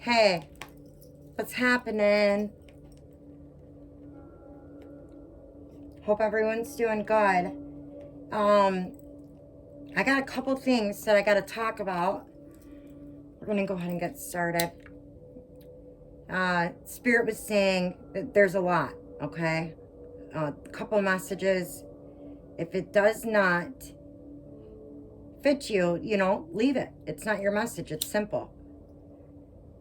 Hey, what's happening? Hope everyone's doing good. I got a couple things that I got to talk about. We're going to go ahead and get started. Spirit was saying that there's a lot, okay? A couple messages. If it does not fit you, leave it. It's not your message. It's simple.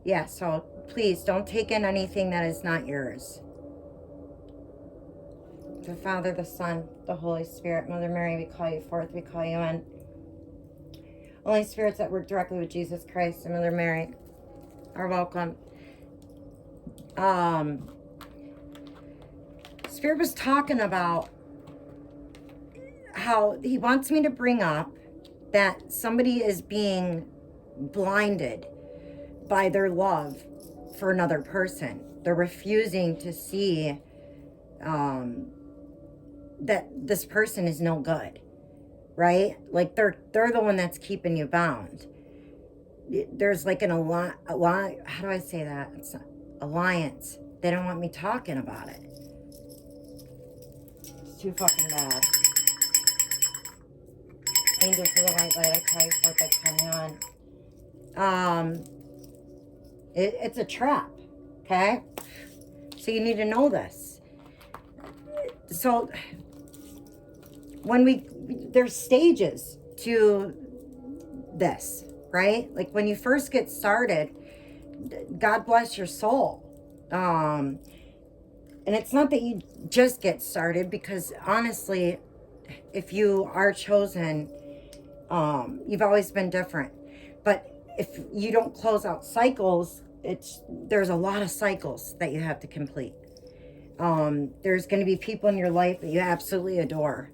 Yeah, so please don't take in anything that is not yours. The Father, the Son, the Holy Spirit, Mother Mary, we call you forth, we call you in. Only spirits that work directly with Jesus Christ and Mother Mary are welcome. Spirit was talking about how he wants me to bring up that somebody is being blinded by their love for another person. They're refusing to see that this person is no good, right? Like they're the one that's keeping you bound. There's like how do I say that? It's not alliance. They don't want me talking about it. It's too fucking bad. Angel for the white light, I call you forth, I call you on. It's a trap, okay? So you need to know this. So there's stages to this, right? Like when you first get started, God bless your soul. And it's not that you just get started, because honestly, if you are chosen, you've always been different. But if you don't close out cycles, there's a lot of cycles that you have to complete. There's going to be people in your life that you absolutely adore,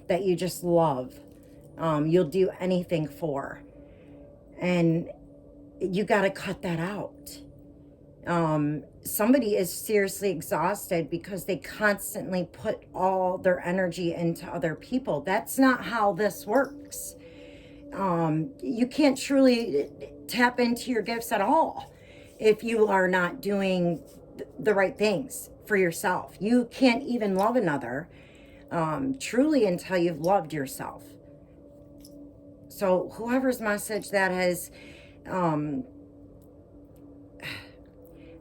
that you just love. You'll do anything for. And you got to cut that out. Somebody is seriously exhausted because they constantly put all their energy into other people. That's not how this works. You can't truly tap into your gifts at all if you are not doing the right things for yourself. You can't even love another truly until you've loved yourself. So whoever's message that has,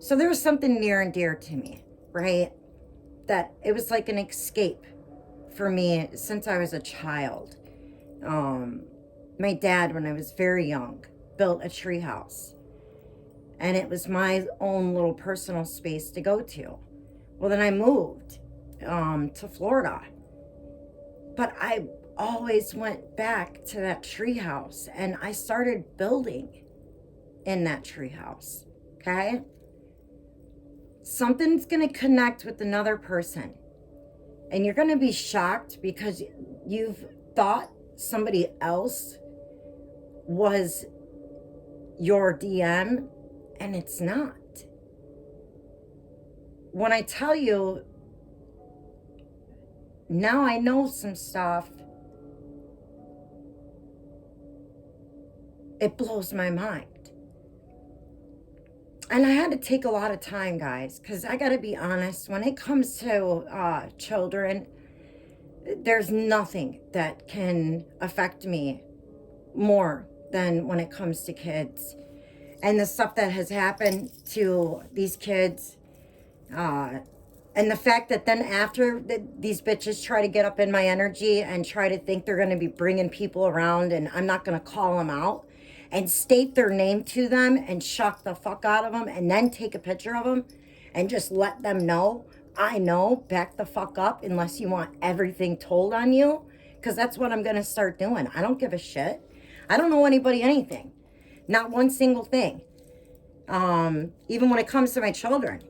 so there was something near and dear to me, right? That it was like an escape for me since I was a child. My dad, when I was very young, built a tree house. And it was my own little personal space to go to. Well, then I moved to Florida. But I always went back to that tree house, and I started building in that tree house, okay? Something's going to connect with another person, and you're going to be shocked because you've thought somebody else was your DM, and it's not. When I tell you, now I know some stuff, it blows my mind. And I had to take a lot of time, guys, because I got to be honest, when it comes to children, there's nothing that can affect me more than when it comes to kids. And the stuff that has happened to these kids, and the fact that then after these bitches try to get up in my energy and try to think they're going to be bringing people around, and I'm not going to call them out and state their name to them and shock the fuck out of them and then take a picture of them and just let them know, I know, back the fuck up unless you want everything told on you, because that's what I'm going to start doing. I don't give a shit. I don't know anybody anything. Not one single thing. Even when it comes to my children,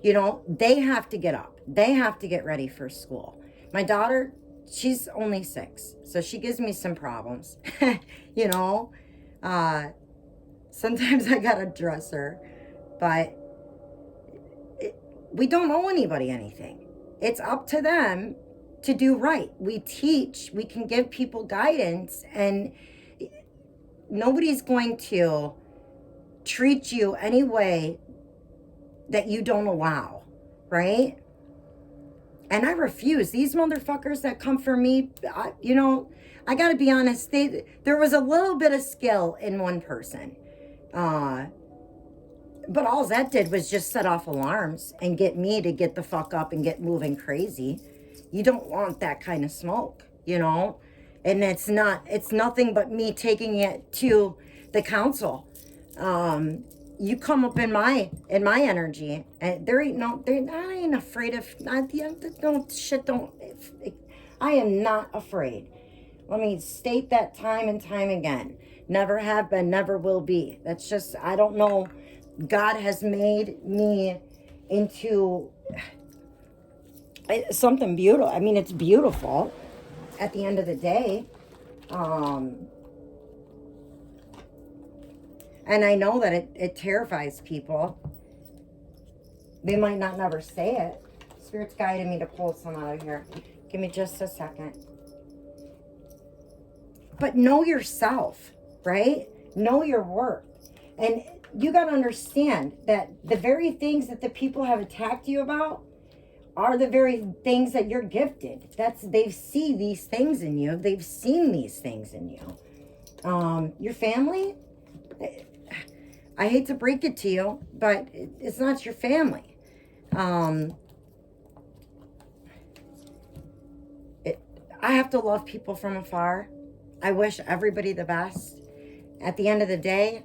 they have to get up. They have to get ready for school. My daughter, she's only 6, so she gives me some problems. Sometimes I gotta dress her, but we don't owe anybody anything. It's up to them to do right. We teach, we can give people guidance, and nobody's going to treat you any way that you don't allow, right? And I refuse. These motherfuckers that come for me, I gotta be honest, there was a little bit of skill in one person. But all that did was just set off alarms and get me to get the fuck up and get moving crazy. You don't want that kind of smoke, And it's nothing but me taking it to the council. You come up in my energy, and I ain't afraid of, I am not afraid. Let me state that time and time again. Never have been, never will be. That's just, I don't know. God has made me into something beautiful. I mean, it's beautiful at the end of the day. And I know that it terrifies people. They might not never say it. Spirit's guiding me to pull some out of here. Give me just a second. But know yourself, right? Know your worth. And you got to understand that the very things that the people have attacked you about are the very things that you're gifted. They see these things in you. They've seen these things in you. Your family, I hate to break it to you, but it's not your family. I have to love people from afar. I wish everybody the best. At the end of the day,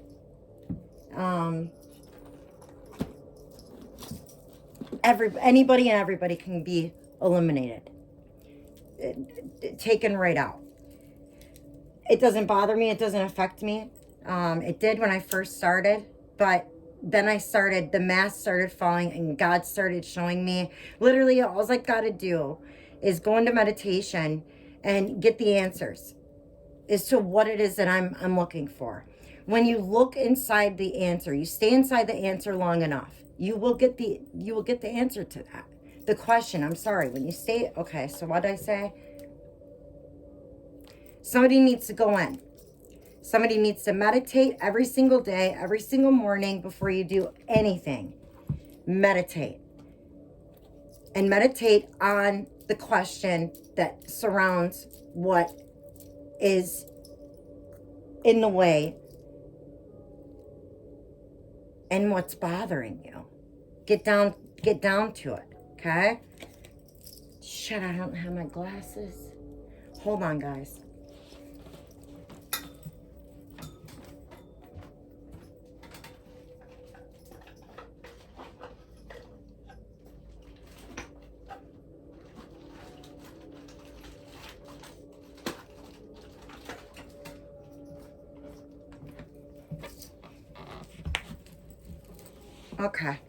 anybody and everybody can be eliminated, taken right out. It doesn't bother me. It doesn't affect me. It did when I first started, but then the mask started falling, and God started showing me, literally all I got to do is go into meditation and get the answers as to what it is that I'm looking for. When you look inside the answer, you stay inside the answer long enough, you will get the answer to that. The question, I'm sorry, when you stay, okay, so what did I say? Somebody needs to go in. Somebody needs to meditate every single day, every single morning before you do anything. Meditate. And meditate on the question that surrounds what is in the way and what's bothering you. Get down to it, okay? Shit, I don't have my glasses. Hold on, guys. Okay.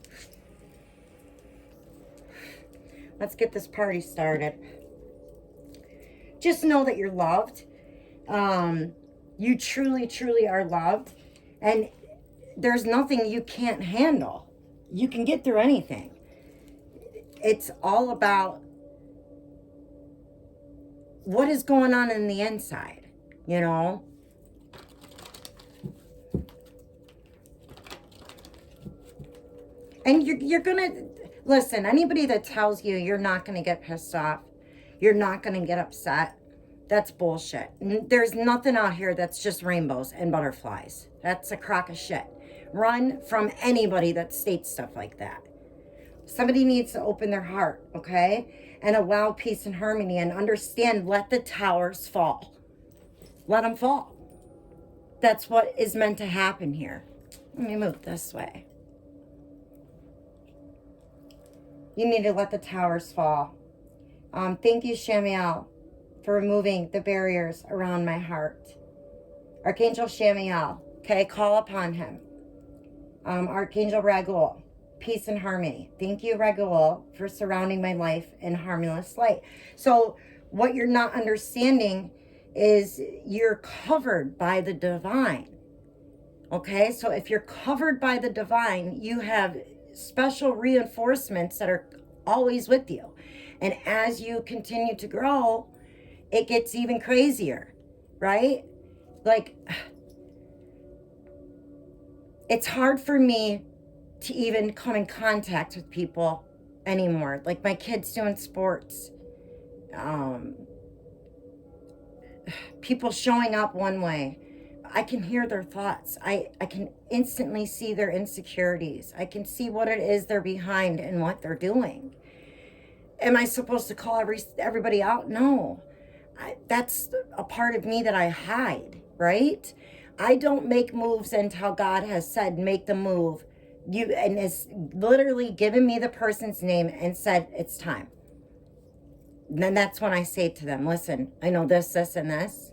Let's get this party started. Just know that you're loved. You truly, truly are loved. And there's nothing you can't handle. You can get through anything. It's all about what is going on in the inside, And you're going to, listen, anybody that tells you you're not going to get pissed off, you're not going to get upset, that's bullshit. There's nothing out here that's just rainbows and butterflies. That's a crock of shit. Run from anybody that states stuff like that. Somebody needs to open their heart, okay? And allow peace and harmony and understand, let the towers fall. Let them fall. That's what is meant to happen here. Let me move this way. You need to let the towers fall. Thank you, Shamiel, for removing the barriers around my heart. Archangel Shamiel, okay, call upon him. Archangel Raguel, peace and harmony. Thank you, Raguel, for surrounding my life in harmless light. So what you're not understanding is you're covered by the divine. Okay, so if you're covered by the divine, you have special reinforcements that are always with you. And as you continue to grow, it gets even crazier, right? Like, It's hard for me to even come in contact with people anymore. Like my kids doing sports, um, people showing up one way. I can hear their thoughts. I can instantly see their insecurities. I can see what it is they're behind and what they're doing. Am I supposed to call everybody out? No. That's a part of me that I hide, right? I don't make moves until God has said, make the move. And has literally given me the person's name and said, it's time. And then that's when I say to them, listen, I know this, this, and this.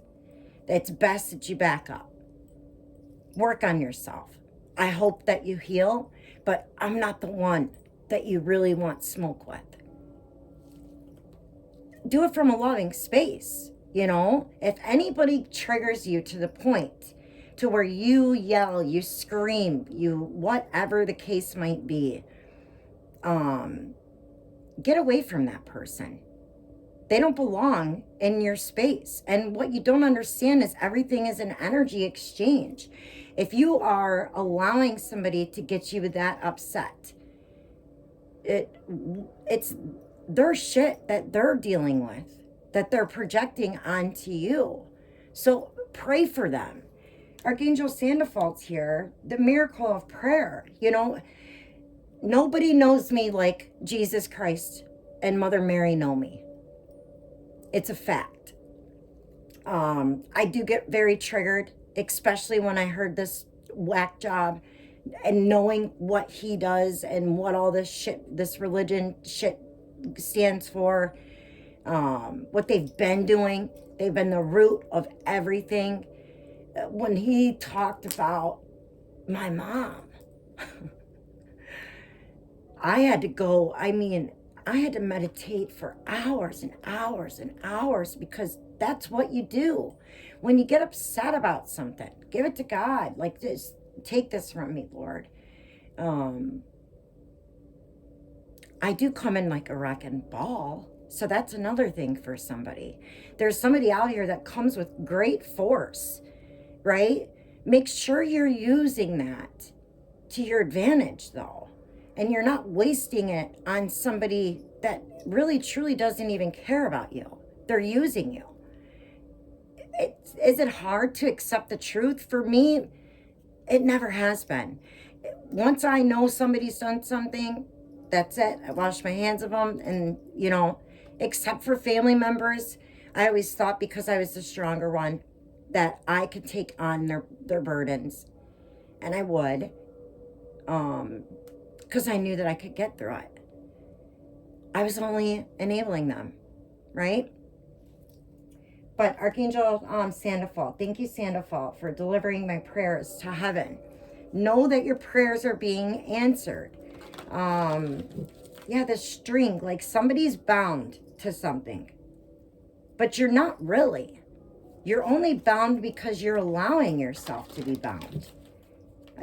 It's best that you back up. Work on yourself. I hope that you heal, but I'm not the one that you really want smoke with. Do it from a loving space, you know? If anybody triggers you to the point to where you yell, you scream, you whatever the case might be, get away from that person. They don't belong in your space. And what you don't understand is everything is an energy exchange. If you are allowing somebody to get you that upset, it's their shit that they're dealing with, that they're projecting onto you. So pray for them. Archangel Sandalphon's here, the miracle of prayer. You know, nobody knows me like Jesus Christ and Mother Mary know me. It's a fact. I do get very triggered, especially when I heard this whack job and knowing what he does and what all this shit, this religion shit stands for, what they've been doing. They've been the root of everything. When he talked about my mom, I had to go, I had to meditate for hours and hours and hours, because that's what you do. When you get upset about something, give it to God. Like, just take this from me, Lord. I do come in like a wrecking ball. So that's another thing for somebody. There's somebody out here that comes with great force, right? Make sure you're using that to your advantage, though. And you're not wasting it on somebody that really, truly doesn't even care about you. They're using you. Is it hard to accept the truth? For me, it never has been. Once I know somebody's done something, that's it. I wash my hands of them. And, you know, except for family members, I always thought, because I was the stronger one, that I could take on their burdens. And I would. Because I knew that I could get through it. I was only enabling them, right? But Archangel Sandalphon, thank you, Sandalphon, for delivering my prayers to heaven. Know that your prayers are being answered. Yeah, the string, like somebody's bound to something, but you're not really. You're only bound because you're allowing yourself to be bound.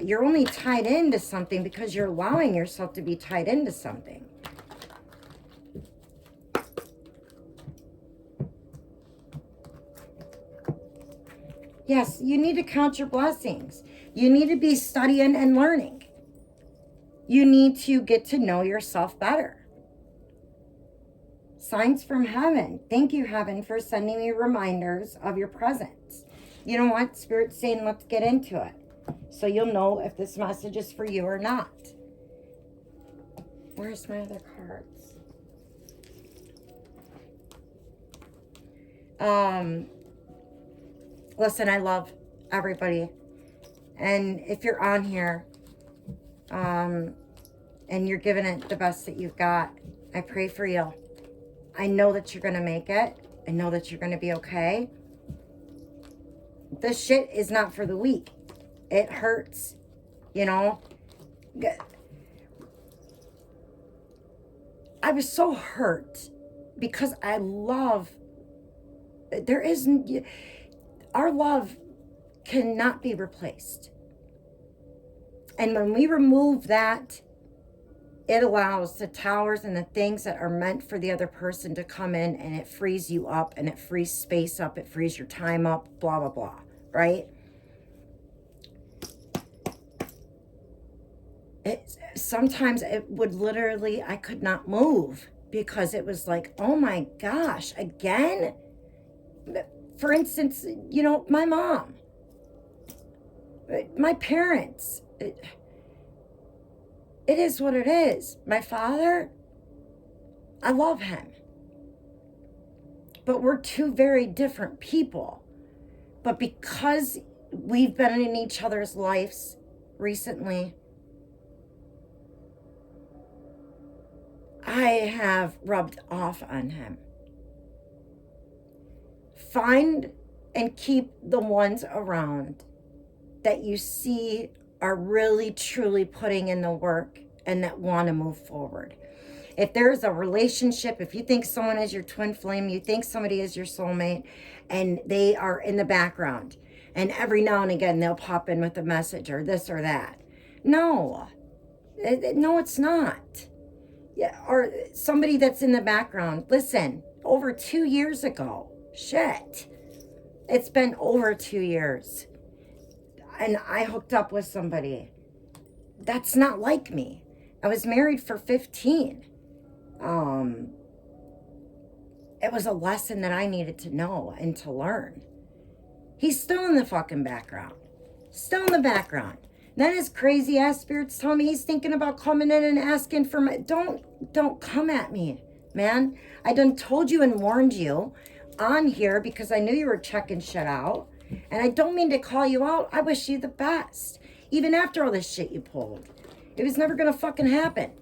You're only tied into something because you're allowing yourself to be tied into something. Yes, you need to count your blessings. You need to be studying and learning. You need to get to know yourself better. Signs from heaven. Thank you, heaven, for sending me reminders of your presence. You know what? Spirit's saying, let's get into it. So you'll know if this message is for you or not. Where's my other cards? Listen, I love everybody. And if you're on here, and you're giving it the best that you've got, I pray for you. I know that you're going to make it. I know that you're going to be okay. This shit is not for the weak. It hurts, you know. I was so hurt because I love, our love cannot be replaced. And when we remove that, it allows the towers and the things that are meant for the other person to come in, and it frees you up, and it frees space up, it frees your time up, blah, blah, blah, right? Sometimes it would literally, I could not move because it was like, oh my gosh, again? For instance, my mom, my parents. It is what it is. My father, I love him. But we're two very different people. But because we've been in each other's lives recently, I have rubbed off on him. Find and keep the ones around that you see are really truly putting in the work and that want to move forward. If there's a relationship, if you think someone is your twin flame, you think somebody is your soulmate, and they are in the background, and every now and again they'll pop in with a message or this or that. No, it's not. Yeah, or somebody that's in the background. Listen, over 2 years ago, shit, it's been over 2 years, and I hooked up with somebody that's not like me. I was married for 15. It was a lesson that I needed to know and to learn. He's still in the fucking background. Still in the background. Then his crazy ass spirits tell me he's thinking about coming in and asking for my... Don't come at me, man. I done told you and warned you on here because I knew you were checking shit out. And I don't mean to call you out. I wish you the best. Even after all this shit you pulled. It was never gonna fucking happen.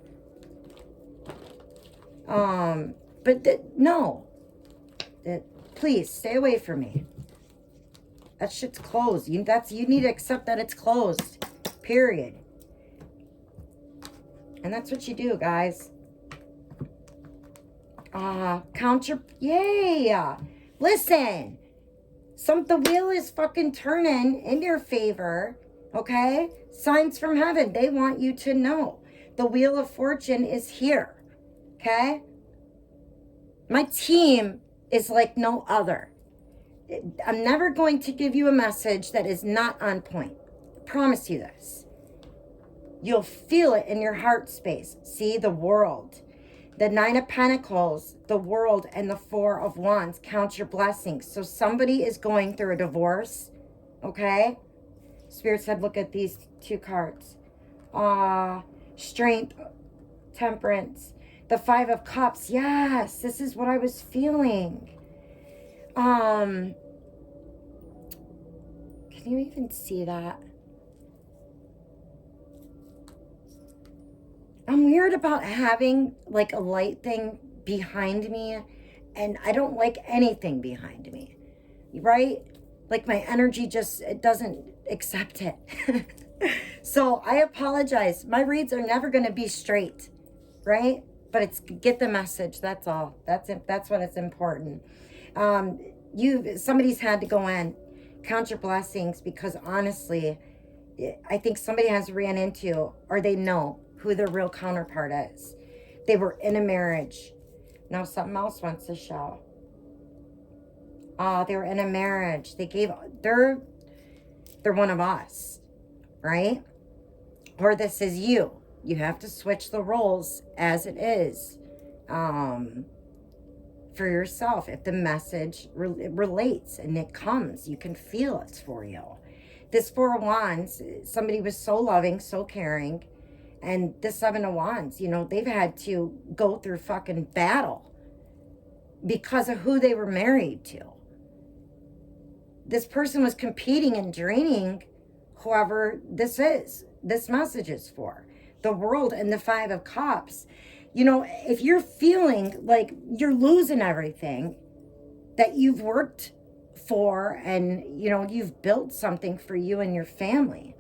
No. Please, stay away from me. That shit's closed. You need to accept that it's closed. Period. And that's what you do, guys. Count your... Yay! Listen. The wheel is fucking turning in your favor. Okay? Signs from heaven. They want you to know. The Wheel of Fortune is here. Okay? My team is like no other. I'm never going to give you a message that is not on point. I promise you this. You'll feel it in your heart space. See, the world. The 9 of Pentacles, the world, and the 4 of Wands. Count your blessings. So somebody is going through a divorce. Okay? Spirit said, look at these 2 cards. Strength, Temperance. The 5 of Cups. Yes, this is what I was feeling. Can you even see that? I'm weird about having like a light thing behind me, and I don't like anything behind me, right? Like my energy it doesn't accept it. So I apologize. My reads are never going to be straight, right? But it's get the message. That's all. That's it. That's what it's important. Somebody's had to go in, count your blessings, because honestly, I think somebody has ran into, or they know who their real counterpart is. They were in a marriage. Now something else wants to show. They were in a marriage. They're one of us, right? Or this is you. You have to switch the roles as it is. For yourself. If the message relates and it comes, you can feel it's for you. This 4 of Wands, somebody was so loving, so caring. And the 7 of Wands, they've had to go through fucking battle because of who they were married to. This person was competing and draining whoever this message is for. The World and the 5 of Cups. If you're feeling like you're losing everything that you've worked for and, you've built something for you and your family,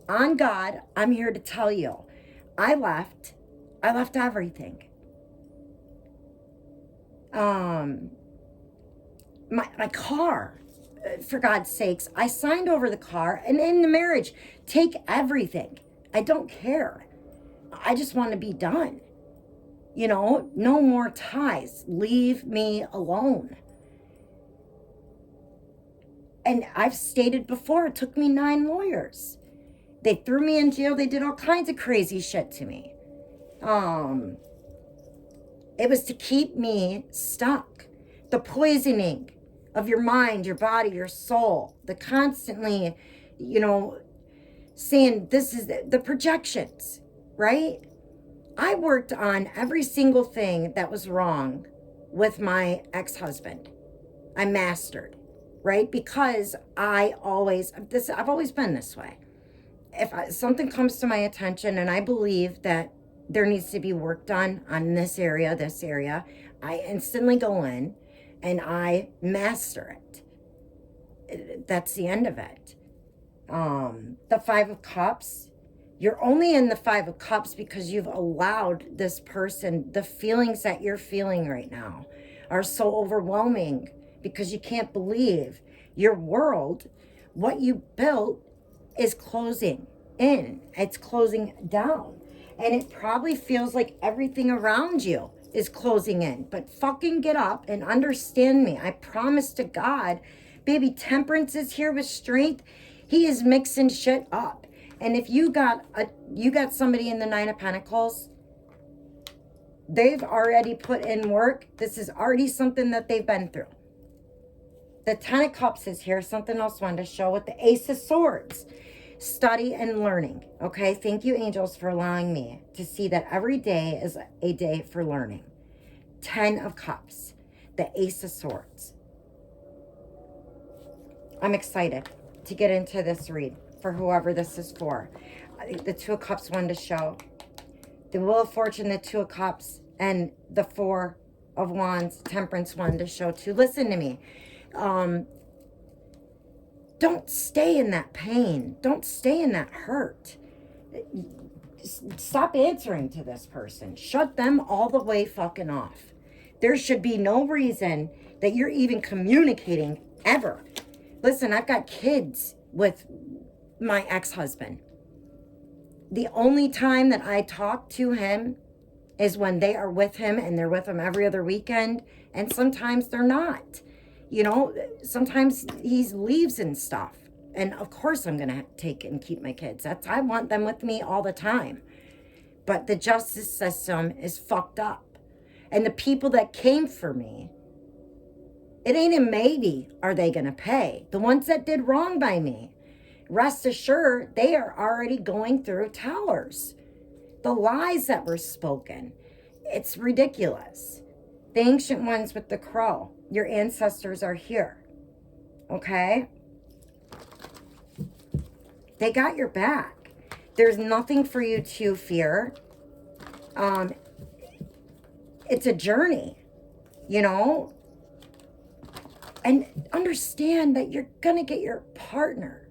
on God, I'm here to tell you, I left everything. My car, for God's sakes, I signed over the car, and in the marriage, take everything. I don't care. I just want to be done. No more ties. Leave me alone. And I've stated before, it took me 9 lawyers. They threw me in jail. They did all kinds of crazy shit to me. It was to keep me stuck. The poisoning of your mind, your body, your soul, the constantly, saying this is the projections, right? I worked on every single thing that was wrong with my ex-husband. I mastered, right? Because I've always been this way. If something comes to my attention and I believe that there needs to be work done on this area, I instantly go in and I master it. That's the end of it. The Five of Cups, you're only in the Five of Cups because you've allowed this person, the feelings that you're feeling right now are so overwhelming because you can't believe your world, what you built, is closing in. It's closing down. And it probably feels like everything around you is closing in. But fucking get up and understand me. I promise to God, baby, Temperance is here with strength. He is mixing shit up. And if you got somebody in the Nine of Pentacles, they've already put in work. This is already something that they've been through. The Ten of Cups is here. Something else I wanted to show with the Ace of Swords. Study and learning. Okay, thank you, angels, for allowing me to see that every day is a day for learning. 10 of Cups, the Ace of Swords. I'm excited to get into this read for whoever this is for. The Two of Cups wanted to show. The Wheel of Fortune, the Two of Cups, and the Four of Wands, Temperance wanted to show too. Listen to me. Don't stay in that pain. Don't stay in that hurt. Stop answering to this person. Shut them all the way fucking off. There should be no reason that you're even communicating ever. Listen, I've got kids with my ex-husband. The only time that I talk to him is when they are with him, and they're with him every other weekend, and sometimes they're not. Sometimes he leaves and stuff. And of course I'm going to take and keep my kids. I want them with me all the time. But the justice system is fucked up. And the people that came for me, it ain't a maybe are they going to pay. The ones that did wrong by me, rest assured, they are already going through towers. The lies that were spoken, it's ridiculous. The Ancient Ones with the Crow, your ancestors are here, okay? They got your back. There's nothing for you to fear. It's a journey, and understand that you're gonna get your partner.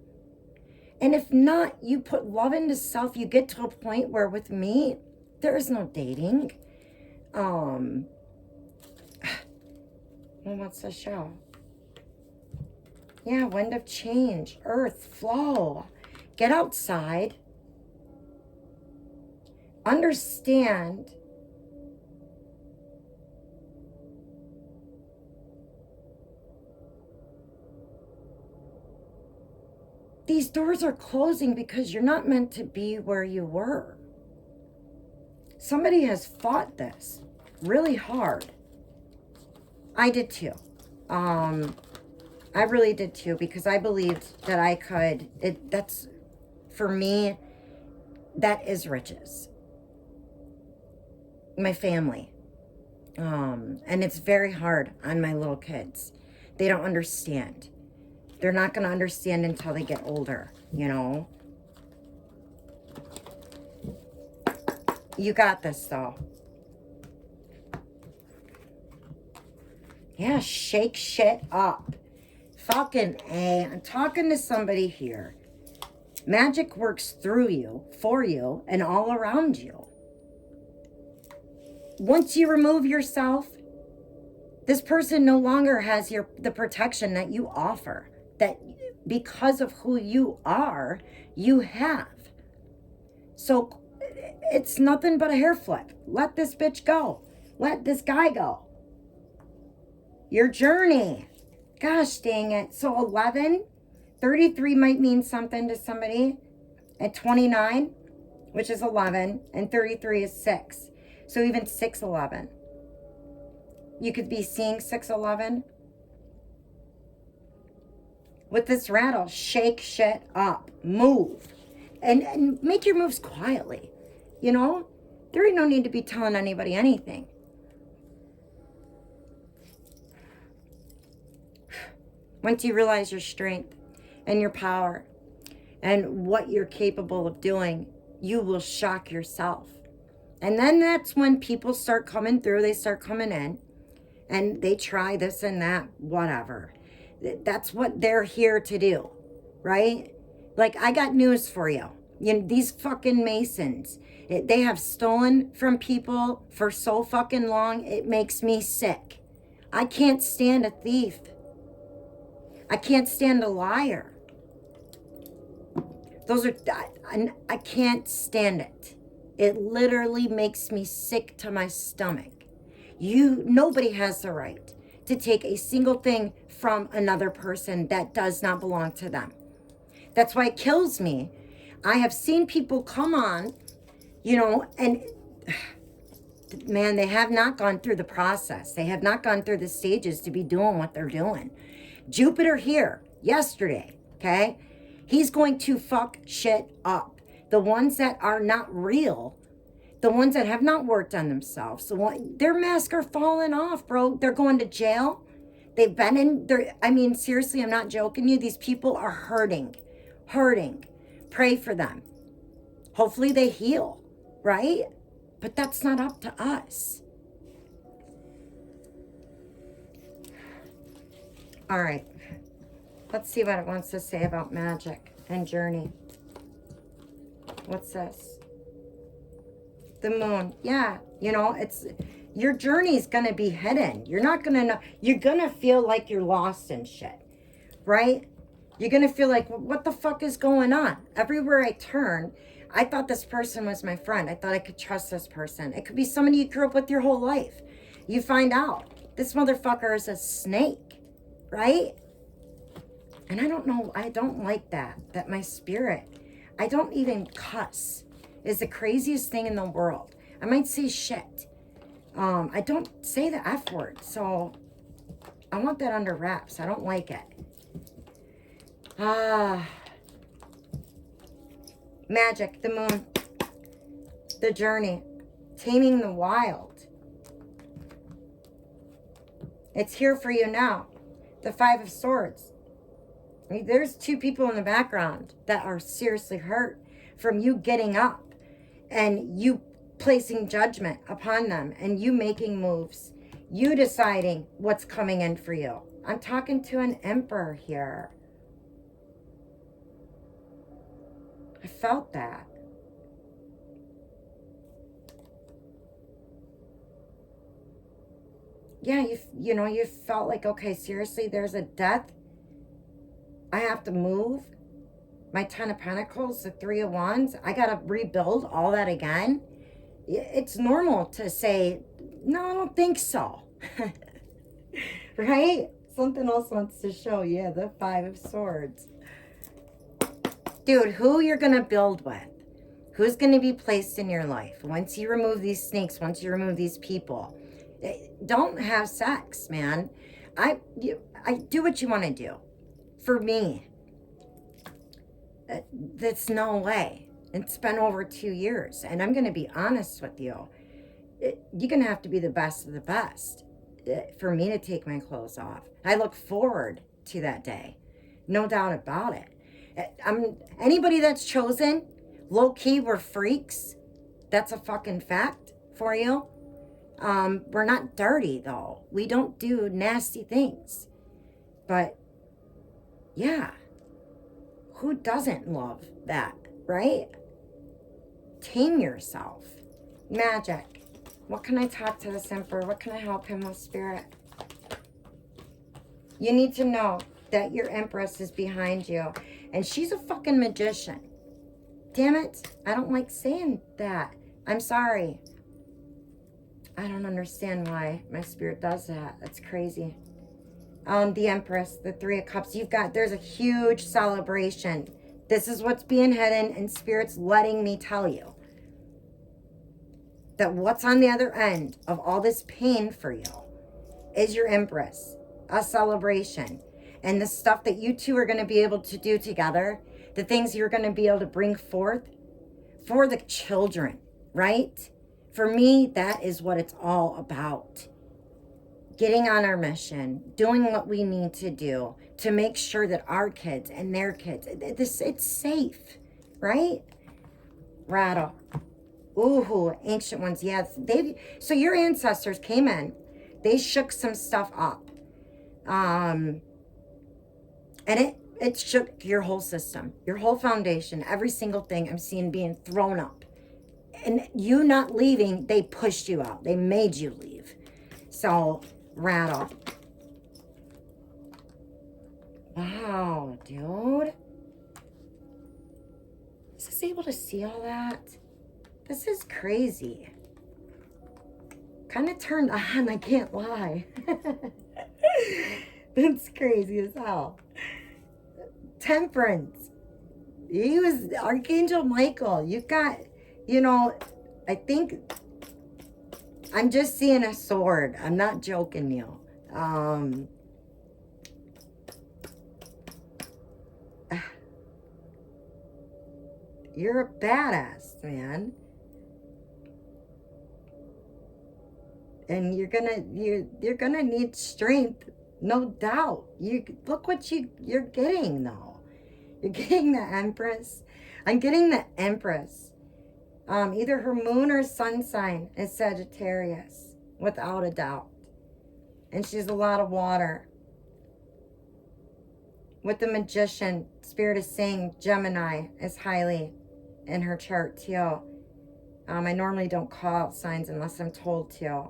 And if not, you put love into self. You get to a point where with me, there is no dating. What's the show? Yeah, wind of change, earth, flow. Get outside. Understand these doors are closing because you're not meant to be where you were. Somebody has fought this really hard. I did too. I really did too, because I believed that I could. That's, for me, that is riches. My family. And it's very hard on my little kids. They don't understand. They're not going to understand until they get older, You got this, though. Yeah, shake shit up. Fucking A. I'm talking to somebody here. Magic works through you, for you, and all around you. Once you remove yourself, this person no longer has the protection that you offer. That because of who you are, you have. So it's nothing but a hair flip. Let this bitch go. Let this guy go. Your journey. Gosh dang it. So 11, 33 might mean something to somebody. At 29, which is 11, and 33 is 6. So even 611. You could be seeing 611. With this rattle, shake shit up. Move. And make your moves quietly. You know? There ain't no need to be telling anybody anything. Once you realize your strength and your power and what you're capable of doing, you will shock yourself. And then that's when people start coming through, they start coming in, and they try this and that, whatever. That's what they're here to do, right? Like, I got news for you. You know, these fucking Masons, they have stolen from people for so fucking long, it makes me sick. I can't stand a thief. I can't stand a liar. I can't stand it. It literally makes me sick to my stomach. Nobody has the right to take a single thing from another person that does not belong to them. That's why it kills me. I have seen people come on, you know, and man, they have not gone through the process. They have not gone through the stages to be doing what they're doing. Jupiter here, yesterday, okay? He's going to fuck shit up. The ones that are not real, the ones that have not worked on themselves, their masks are falling off, bro. They're going to jail. They've been in there. I mean, seriously, I'm not joking you. These people are hurting. Pray for them. Hopefully they heal, right? But that's not up to us. All right. Let's see what it wants to say about magic and journey. What's this? The moon. Yeah, you know, your journey is going to be hidden. You're not going to know. You're going to feel like you're lost in shit, right? You're going to feel like, what the fuck is going on? Everywhere I turn, I thought this person was my friend. I thought I could trust this person. It could be somebody you grew up with your whole life. You find out this motherfucker is a snake, right? And I don't know, I don't like that my spirit, I don't even cuss, is the craziest thing in the world. I might say shit. I don't say the F word, so I want that under wraps. I don't like it. Magic, the moon, the journey, taming the wild. It's here for you now. The 5 of Swords. I mean, there's 2 people in the background that are seriously hurt from you getting up and you placing judgment upon them and you making moves, you deciding what's coming in for you. I'm talking to an Emperor here. I felt that. Yeah, you know, you felt like, okay, seriously, there's a death. I have to move. My 10 of Pentacles, the 3 of Wands. I got to rebuild all that again. It's normal to say, no, I don't think so. Right? Something else wants to show. Yeah, the 5 of Swords. Dude, who you're going to build with? Who's going to be placed in your life? Once you remove these snakes, once you remove these people, don't have sex, man. I do what you want to do. For me, that's no way. It's been over 2 years, and I'm going to be honest with you. You're going to have to be the best of the best for me to take my clothes off. I look forward to that day. No doubt about it. Anybody that's chosen, low-key, we're freaks. That's a fucking fact for you. We're not dirty, though. We don't do nasty things. But, yeah. Who doesn't love that, right? Tame yourself. Magic. What can I talk to this Emperor? What can I help him with, Spirit? You need to know that your Empress is behind you. And she's a fucking magician. Damn it. I don't like saying that. I'm sorry. I don't understand why my spirit does that. That's crazy. The Empress, the 3 of Cups. There's a huge celebration This is what's being hidden, and Spirit's letting me tell you that what's on the other end of all this pain for you is your Empress, a celebration. And the stuff that you two are going to be able to do together, the things you're going to be able to bring forth for the children, right? For me, that is what it's all about. Getting on our mission, doing what we need to do to make sure that our kids and their kids, it's safe, right? Rattle. Ooh, ancient ones. Yes, so your ancestors came in, they shook some stuff up. And it shook your whole system, your whole foundation, every single thing I'm seeing being thrown up. And you not leaving, they pushed you out. They made you leave. So, rattle. Wow, dude. Is this able to see all that? This is crazy. Kind of turned on, I can't lie. That's crazy as hell. Temperance. He was Archangel Michael. You got, I think I'm just seeing a sword. I'm not joking you. You're a badass, man. And you're gonna need strength, no doubt. You look what you're getting though. You're getting the Empress. I'm getting the Empress. Either her moon or sun sign is Sagittarius, without a doubt. And she's a lot of water. With the Magician, Spirit is saying Gemini is highly in her chart too. I normally don't call out signs unless I'm told to.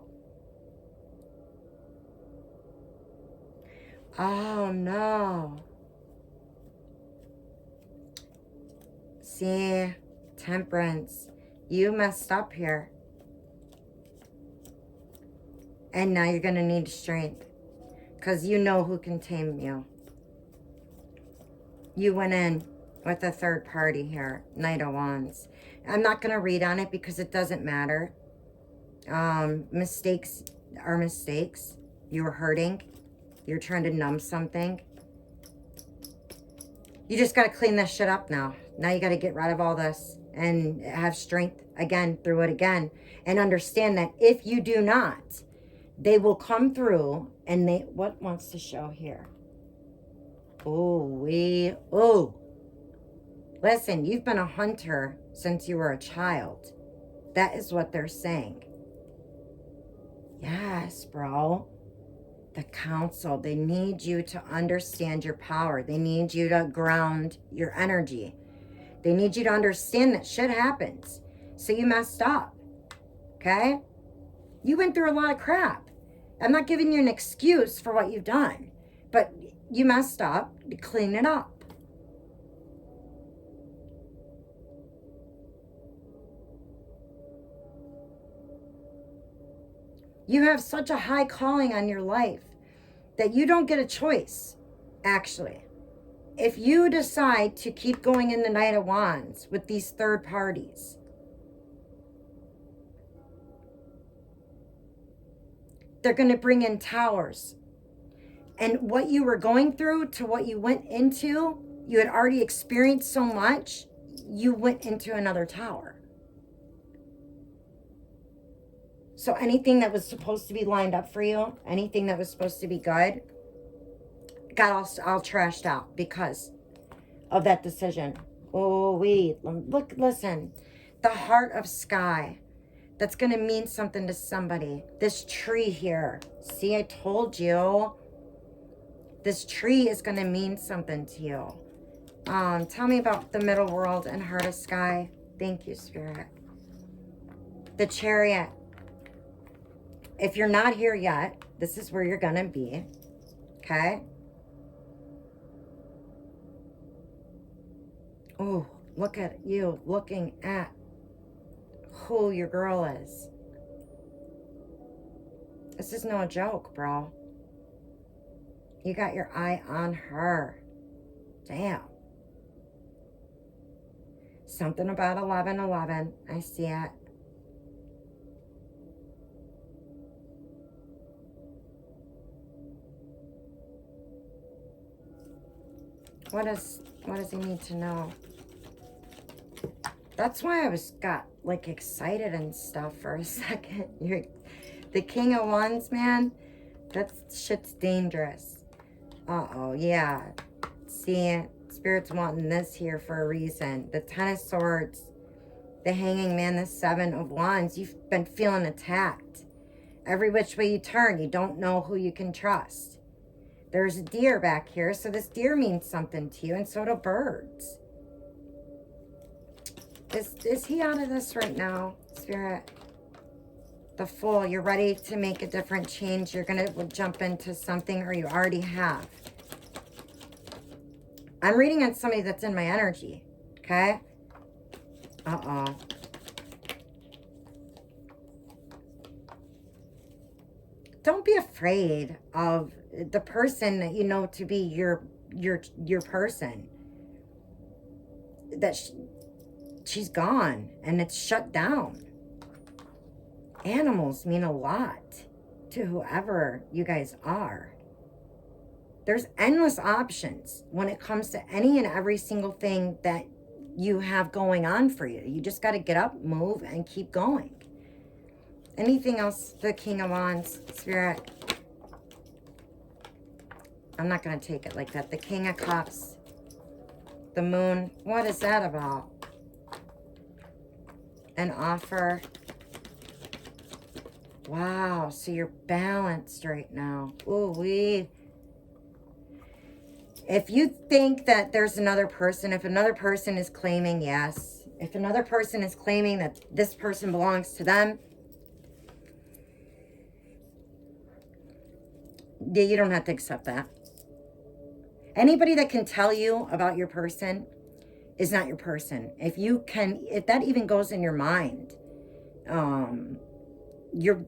Oh no. See, Temperance, you messed up here. And now you're going to need strength. Because you know who can tame you. You went in with a third party here. Knight of Wands. I'm not going to read on it because it doesn't matter. Mistakes are mistakes. You were hurting. You're trying to numb something. You just got to clean this shit up now. Now you got to get rid of all this and have strength again through it again. And understand that if you do not, they will come through and what wants to show here? Listen, you've been a hunter since you were a child. That is what they're saying. Yes, bro. The council, they need you to understand your power. They need you to ground your energy. They need you to understand that shit happens. So you messed up. Okay? You went through a lot of crap. I'm not giving you an excuse for what you've done. But you messed up. Clean it up. You have such a high calling on your life that you don't get a choice, actually. If you decide to keep going in the Knight of Wands with these third parties, they're going to bring in towers. And what you were going through to what you went into, you had already experienced so much, you went into another tower. So anything that was supposed to be lined up for you, anything that was supposed to be good, got all trashed out because of that decision. Oh, wait, look, listen. The heart of sky. That's going to mean something to somebody. This tree here. See, I told you. This tree is going to mean something to you. Tell me about the middle world and heart of sky. Thank you, Spirit. The Chariot. If you're not here yet, this is where you're going to be. Okay? Oh, look at you looking at who your girl is. This is no joke, bro. You got your eye on her. Damn. something about 1111. I see it. What does he need to know? That's why I got like excited and stuff for a second. You're the King of Wands, man. That shit's dangerous. Uh-oh, yeah. See, Spirit's wanting this here for a reason. The Ten of Swords, the Hanging Man, the Seven of Wands. You've been feeling attacked. Every which way you turn, you don't know who you can trust. There's a deer back here, so this deer means something to you, and so do birds. Is he out of this right now, Spirit? The Fool, you're ready to make a different change. You're going to jump into something, or you already have. I'm reading on somebody that's in my energy, okay? Uh-oh. Don't be afraid of the person that you know to be your person. That she's gone and it's shut down. Animals mean a lot to whoever you guys are. There's endless options when it comes to any and every single thing that you have going on for you. You just got to get up, move, and keep going. Anything else, the King of Wands, Spirit? I'm not going to take it like that. The King of Cups, the Moon. What is that about? An offer. Wow, so you're balanced right now. Ooh-wee. If you think that there's another person, if another person is claiming yes, if another person is claiming that this person belongs to them, yeah, you don't have to accept that. Anybody that can tell you about your person is not your person. If that even goes in your mind,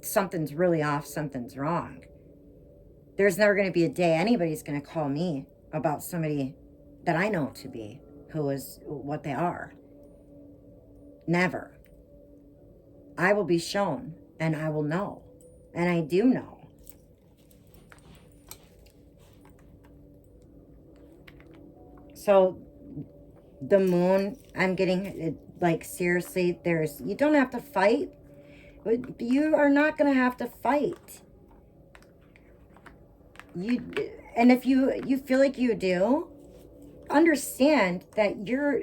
something's really off, something's wrong. There's never going to be a day anybody's going to call me about somebody that I know to be who is what they are. Never. I will be shown and I will know. And I do know. So the Moon, I'm getting like, seriously, you don't have to fight. You are not going to have to fight. And if you feel like you do, understand that your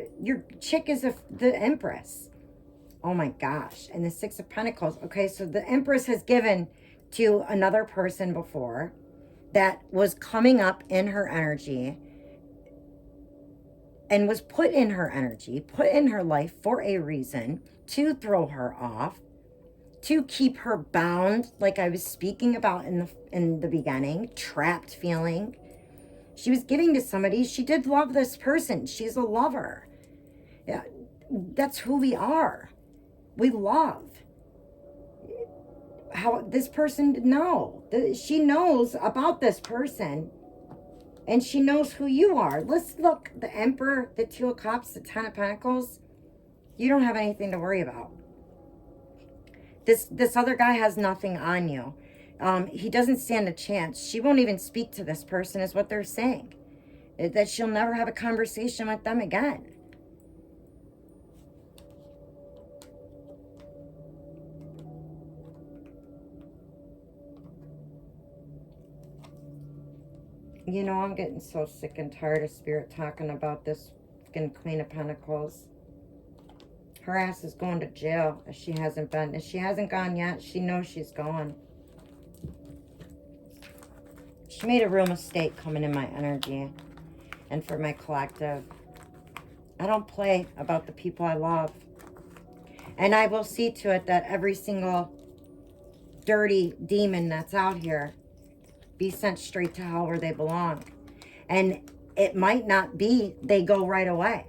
chick is the Empress. Oh my gosh. And the Six of Pentacles. Okay, so the Empress has given to another person before that was coming up in her energy and was put in her energy, put in her life for a reason, to throw her off, to keep her bound, like I was speaking about in the beginning, trapped feeling. She was giving to somebody. She did love this person. She's a lover. Yeah, that's who we are. We love. How this person, no. She knows about this person. And she knows who you are. Let's look. The Emperor, the Two of Cups, the Ten of Pentacles. You don't have anything to worry about. This other guy has nothing on you. He doesn't stand a chance. She won't even speak to this person is what they're saying. That she'll never have a conversation with them again. You know, I'm getting so sick and tired of Spirit talking about this fucking Queen of Pentacles. Her ass is going to jail if she hasn't been. If she hasn't gone yet, she knows she's going. She made a real mistake coming in my energy and for my collective. I don't play about the people I love. And I will see to it that every single dirty demon that's out here be sent straight to hell where they belong. And it might not be they go right away.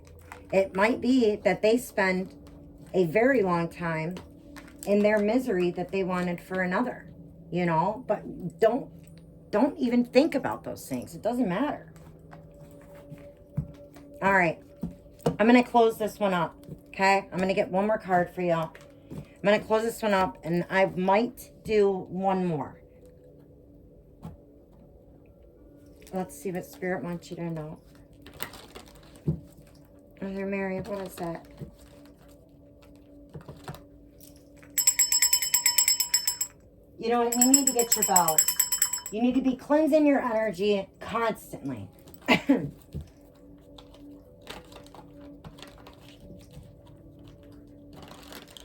It might be that they spend a very long time in their misery that they wanted for another, you know, but don't even think about those things. It doesn't matter. All right. I'm going to close this one up. Okay, I'm going to get one more card for you. I'm going to close this one up, and I might do one more. Let's see what Spirit wants you to know. Mother Mary, what is that? You know what? You need to get your bells. You need to be cleansing your energy constantly.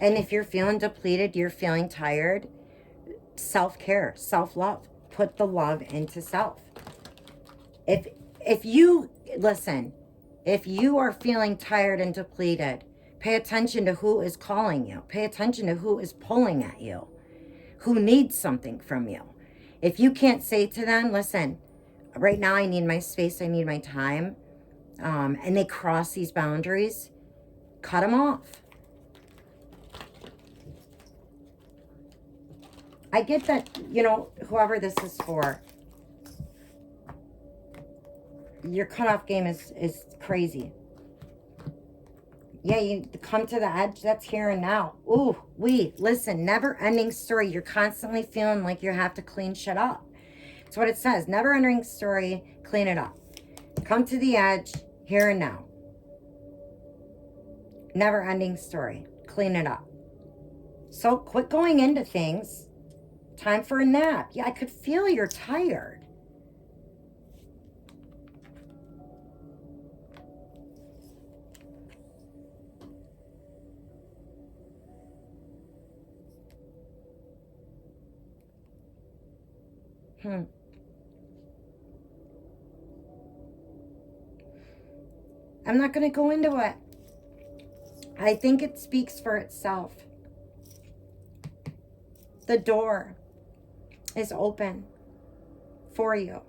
And if you're feeling depleted, you're feeling tired, self-care, self-love. Put the love into self. If you, listen, if you are feeling tired and depleted, pay attention to who is calling you. Pay attention to who is pulling at you, who needs something from you. If you can't say to them, listen, right now I need my space, I need my time, and they cross these boundaries, cut them off. I get that, you know, whoever this is for, your cutoff game is crazy. Yeah, you come to the edge, that's here and now. Ooh, listen, never ending story. You're constantly feeling like you have to clean shit up. That's what it says. Never ending story, clean it up. Come to the edge, here and now. Never ending story, clean it up. So quit going into things. Time for a nap. Yeah, I could feel you're tired. I'm not going to go into it. I think it speaks for itself. The door is open for you.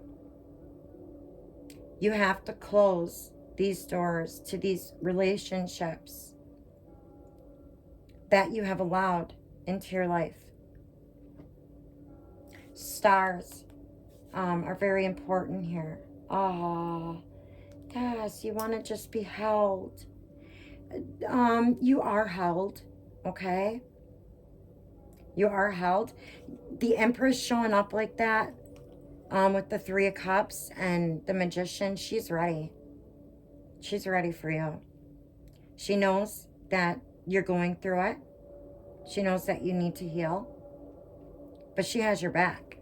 You have to close these doors to these relationships that you have allowed into your life. Stars are very important here. Oh, yes, you want to just be held. You are held, okay? You are held. The Empress showing up like that, with the Three of Cups and the Magician, she's ready. She's ready for you. She knows that you're going through it. She knows that you need to heal. But she has your back.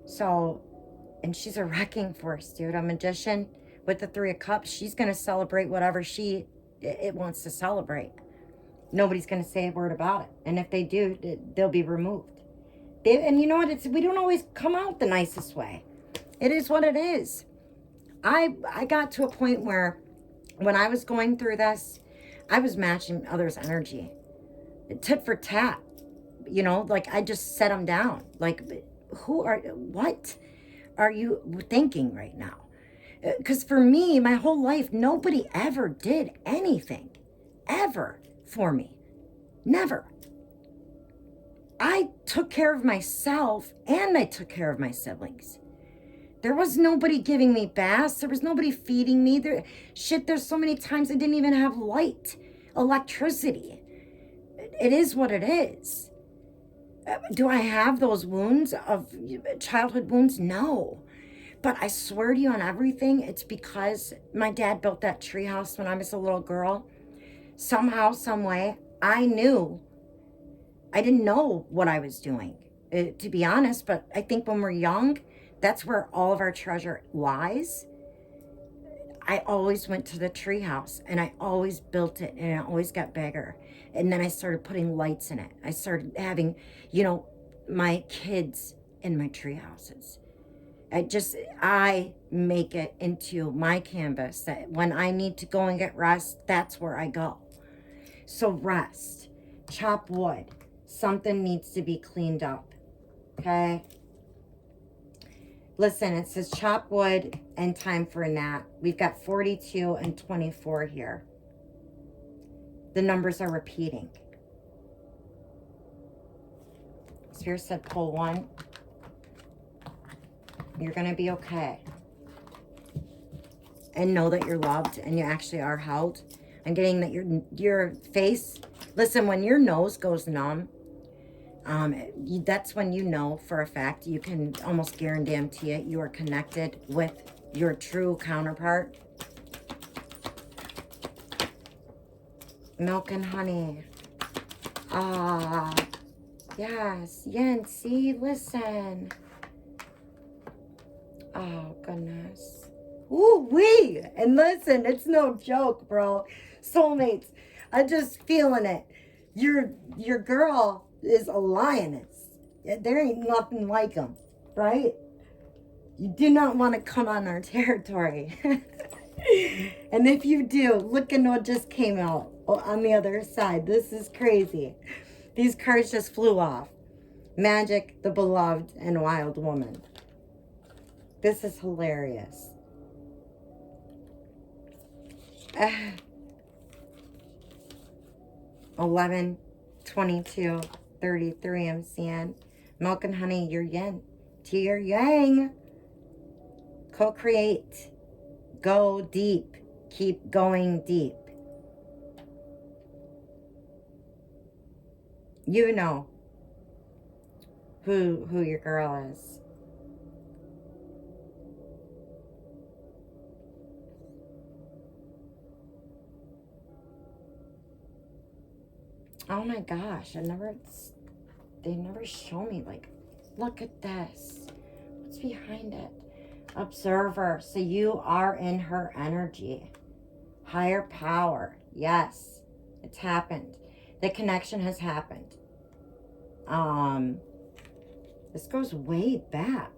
So, and she's a wrecking force, dude. A Magician with the Three of Cups, she's going to celebrate whatever it wants to celebrate. Nobody's going to say a word about it. And if they do, they'll be removed. And you know what? We don't always come out the nicest way. It is what it is. I got to a point where when I was going through this, I was matching others' energy. Tit for tat. You know, like I just set them down. Like, what are you thinking right now? Because for me, my whole life, nobody ever did anything. Ever. For me. Never. I took care of myself and I took care of my siblings. There was nobody giving me baths. There was nobody feeding me. There's so many times I didn't even have light, electricity. It is what it is. Do I have those wounds of childhood wounds? No. But I swear to you on everything, it's because my dad built that treehouse when I was a little girl. Somehow, some way, I didn't know what I was doing, to be honest, but I think when we're young, that's where all of our treasure lies. I always went to the treehouse and I always built it and it always got bigger. And then I started putting lights in it. I started having, my kids in my tree houses. I make it into my canvas that when I need to go and get rest, that's where I go. So rest, chop wood, something needs to be cleaned up, okay? Listen, it says chop wood and time for a nap. We've got 42 and 24 here. The numbers are repeating. Spirit said pull one. You're going to be okay. And know that you're loved and you actually are held. I'm getting that your face, listen, when your nose goes numb, that's when you know for a fact, you can almost guarantee it, you are connected with your true counterpart. Milk and honey. Ah, yes, Yin, see, listen. Oh, goodness. Ooh, wee! And listen, it's no joke, bro. Soulmates, I'm just feeling it. Your girl is a lioness. There ain't nothing like them, right? You do not want to come on our territory. And if you do, look at what just came out on the other side. This is crazy. These cards just flew off. Magic, the beloved, and wild woman. This is hilarious. 11, 22, 33, I'm seeing. Milk and honey, your yin to your yang. Co-create. Go deep. Keep going deep. You know who your girl is. Oh my gosh, they never show me, like, look at this. What's behind it? Observer. So you are in her energy. Higher power. Yes, it's happened. The connection has happened. This goes way back.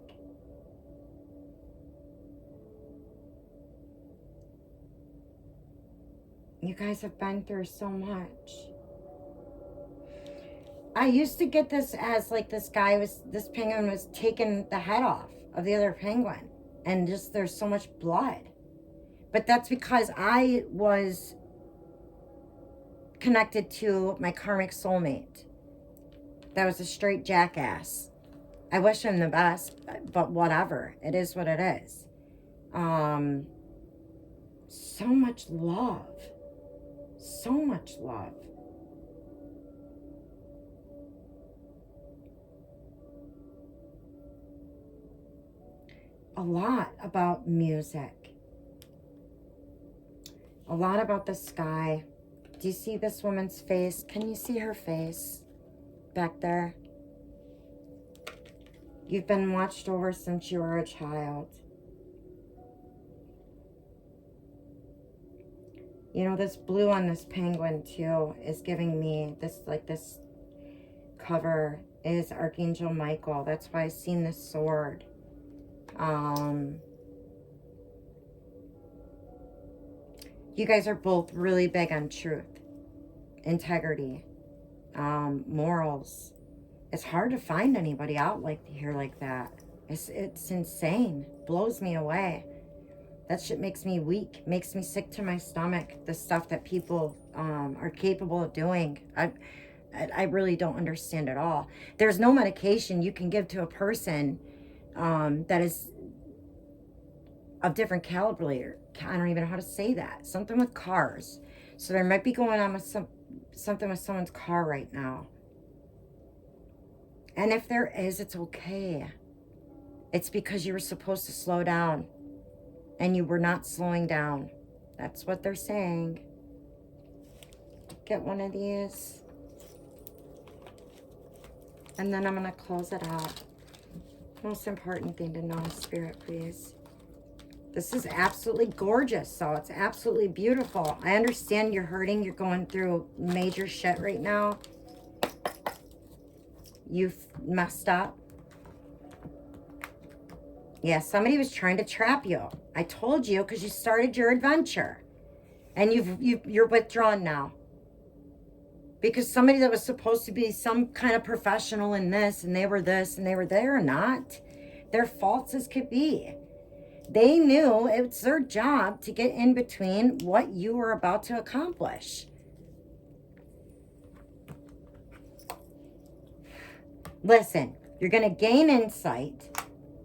You guys have been through so much. I used to get this as like this penguin was taking the head off of the other penguin. And just there's so much blood. But that's because I was connected to my karmic soulmate. That was a straight jackass. I wish him the best, but whatever. It is what it is. So much love. So much love. A lot about music. A lot about the sky. Do you see this woman's face? Can you see her face back there? You've been watched over since you were a child. You know, this blue on this penguin too is giving me this, like this cover is Archangel Michael. That's why I've seen this sword. You guys are both really big on truth, integrity, morals. It's hard to find anybody out here like that. It's insane. Blows me away. That shit makes me weak, makes me sick to my stomach. The stuff that people are capable of doing. I really don't understand at all. There's no medication you can give to a person that is of different caliber. I don't even know how to say that. Something with cars. So there might be going on with something with someone's car right now. And if there is, it's okay. It's because you were supposed to slow down. And you were not slowing down. That's what they're saying. Get one of these. And then I'm going to close it out. Most important thing to know, Spirit, please. This is absolutely gorgeous, so it's absolutely beautiful. I understand you're hurting. You're going through major shit right now. You've messed up. Yeah, somebody was trying to trap you. I told you because you started your adventure. And you're withdrawn now. Because somebody that was supposed to be some kind of professional in this, and they were this, and they were there, or not. They're false as could be. They knew it's their job to get in between what you were about to accomplish. Listen, you're going to gain insight.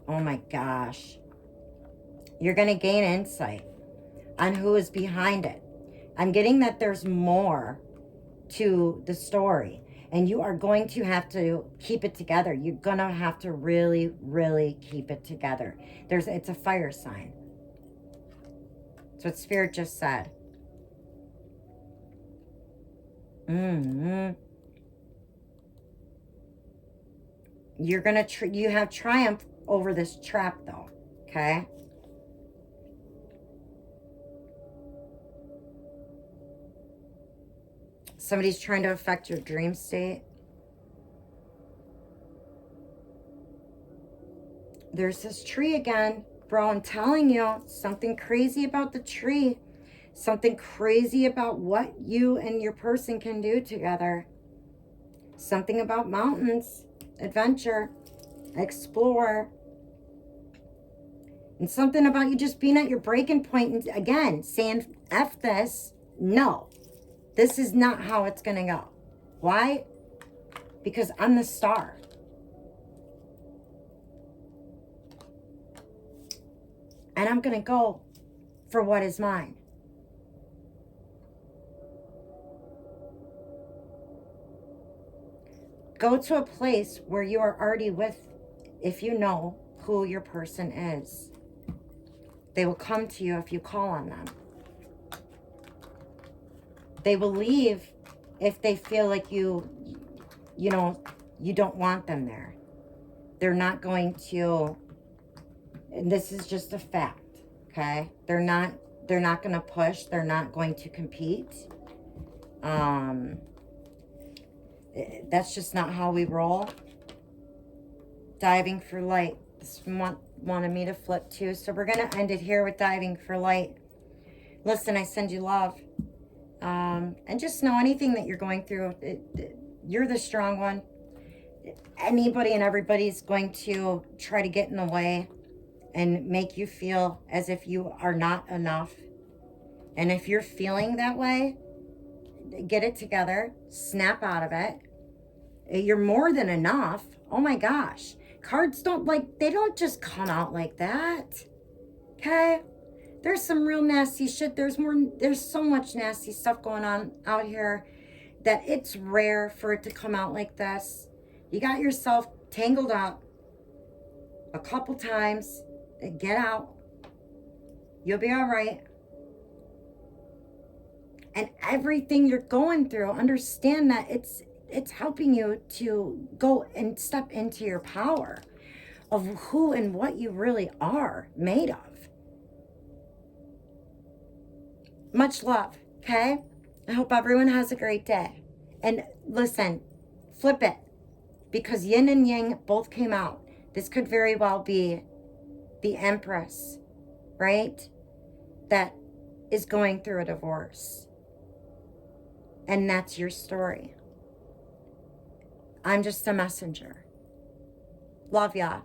Oh my gosh. You're going to gain insight on who is behind it. I'm getting that there's more to the story, and you are going to have to keep it together. You're gonna have to really, really keep it together. It's a fire sign. That's what Spirit just said. Mm-hmm. You're gonna you have triumph over this trap though, okay? Somebody's trying to affect your dream state. There's this tree again. Bro, I'm telling you, something crazy about the tree. Something crazy about what you and your person can do together. Something about mountains, adventure, explore. And something about you just being at your breaking point and again, saying, F this, no. This is not how it's going to go. Why? Because I'm the star. And I'm going to go for what is mine. Go to a place where you are already with, if you know who your person is. They will come to you if you call on them. They will leave if they feel like you don't want them there. They're not going to, and this is just a fact, okay? They're not going to push. They're not going to compete. That's just not how we roll. Diving for light. This wanted me to flip too. So we're going to end it here with diving for light. Listen, I send you love. And just know anything that you're going through, you're the strong one. Anybody and everybody's going to try to get in the way and make you feel as if you are not enough. And if you're feeling that way, get it together, snap out of it. You're more than enough. Oh my gosh. Cards they don't just come out like that. Okay? There's some real nasty shit. There's so much nasty stuff going on out here that it's rare for it to come out like this. You got yourself tangled up a couple times. Get out. You'll be all right. And everything you're going through, understand that it's helping you to go and step into your power of who and what you really are made of. Much love, okay? I hope everyone has a great day. And listen, flip it. Because yin and yang both came out. This could very well be the Empress, right? That is going through a divorce. And that's your story. I'm just a messenger. Love ya.